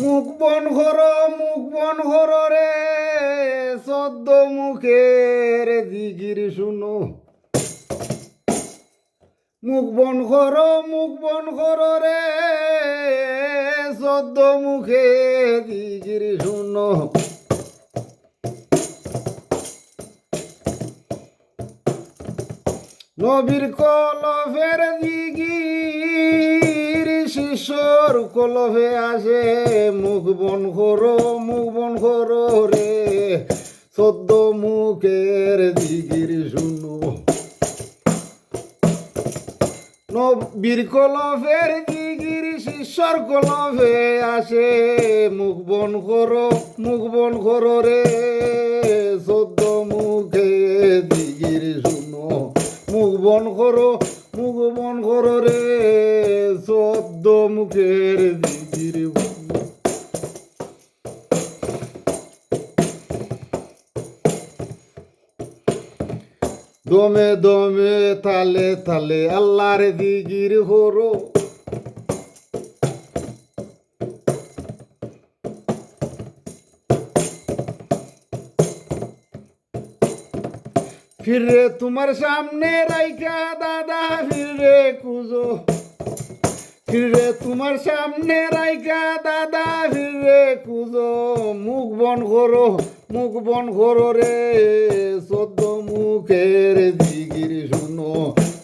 মুখ বন ঘর রে 14 মুখের জিগির শুনো। মুখ বন ঘর রে 14 মুখের জিগির শুনো। নবীর কলফের জিগির শিষ্যর কলফে আসে। মুখ বন ঘর রে 14 মুখের জিগির শুনো। নবীর কলফের জিগির শিষ্যর কলফে আসে। মুখ বন ঘর রে 14 মুখের জিগির শুনো। মুখ বন ঘর রে 14 মুখের জিগির শুনো। দমে দমে তালে তালে আল্লাহর জিগির হরো। ফিরে তোমার সামনে রাইকা দাদা ফিরে খুঁজো। ফিরে তোমার সামনে রাইকা দাদা ফিরে খুঁজো। মুখ বন ঘর রে 14 মুখের জিগির শুনো।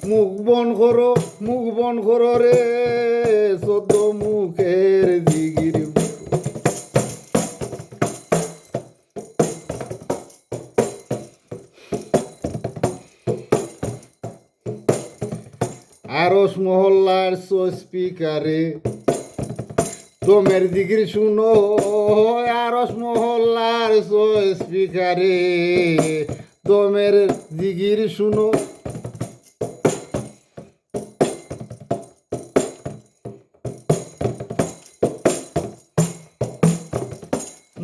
মুখ বন ঘর রে 14 মুখের জিগির। আরস মহল্লার স্পিকারে দমের জিগির শুনো। আরস মহল্লার স্পিকারে দমের জিগির শুনো।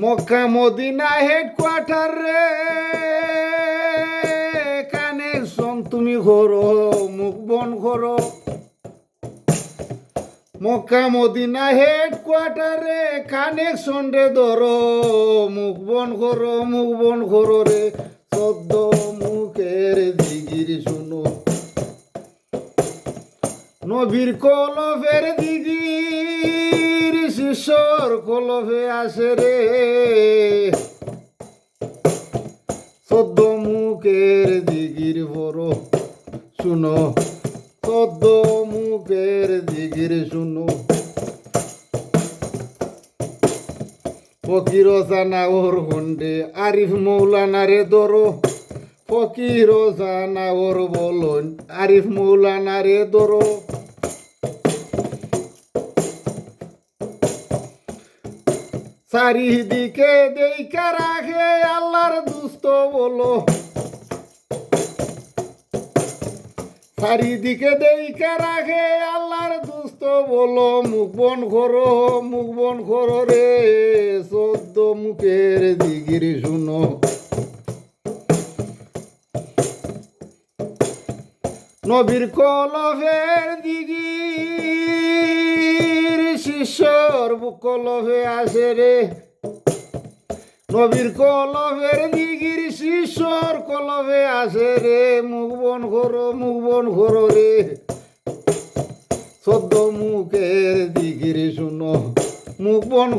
মক্কা মদিনা হেডকোয়ার্টার রে কানেকশন তুমি ঘরো। মুখ বন ঘরো। মক্কা মদিনা হেডকোয়ার্টার রে কানেকশন রে ধরো। মুখ বন ঘর রে 14 মুখের জিগির শুনো। নবীর কলফের জিগির শিষ্যর কলফে আসে রে 14 মুখের জিগির বড় শুনো। 14 মুখের জিগির শুনো। ফকির জানা ওর হন্ডে আরিফ মৌলানা রে ধরো। ফকির জানা ওর বলন আরিফ মৌলানা রে ধরো। চারিদিকে দেইকা রাখে আল্লাহর দুস্ত বলো। চারিদিকে দেইকা রাখে আল্লাহর দুস্ত বলো। মুখ বন ঘর রে 14 মুখের জিগির শুনো। নবীর কলফের জিগির শিষ্যর কলফে আসে রে। নবীর কলফের জিগির শিষ্যর কলফে আসে রে। মুখ বন ঘর রে 14 মুখের জিগির শুনো। মুখ বন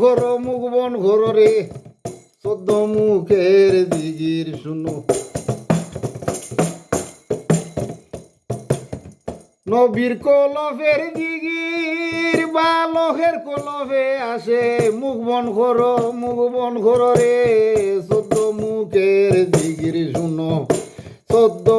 ঘর রে 14 মুখের জিগির শুনো। নবীর কলফের জিগির বালকের কলফে আসে। মুখ বন ঘর রে 14 মুখের জিগির শুনো। 14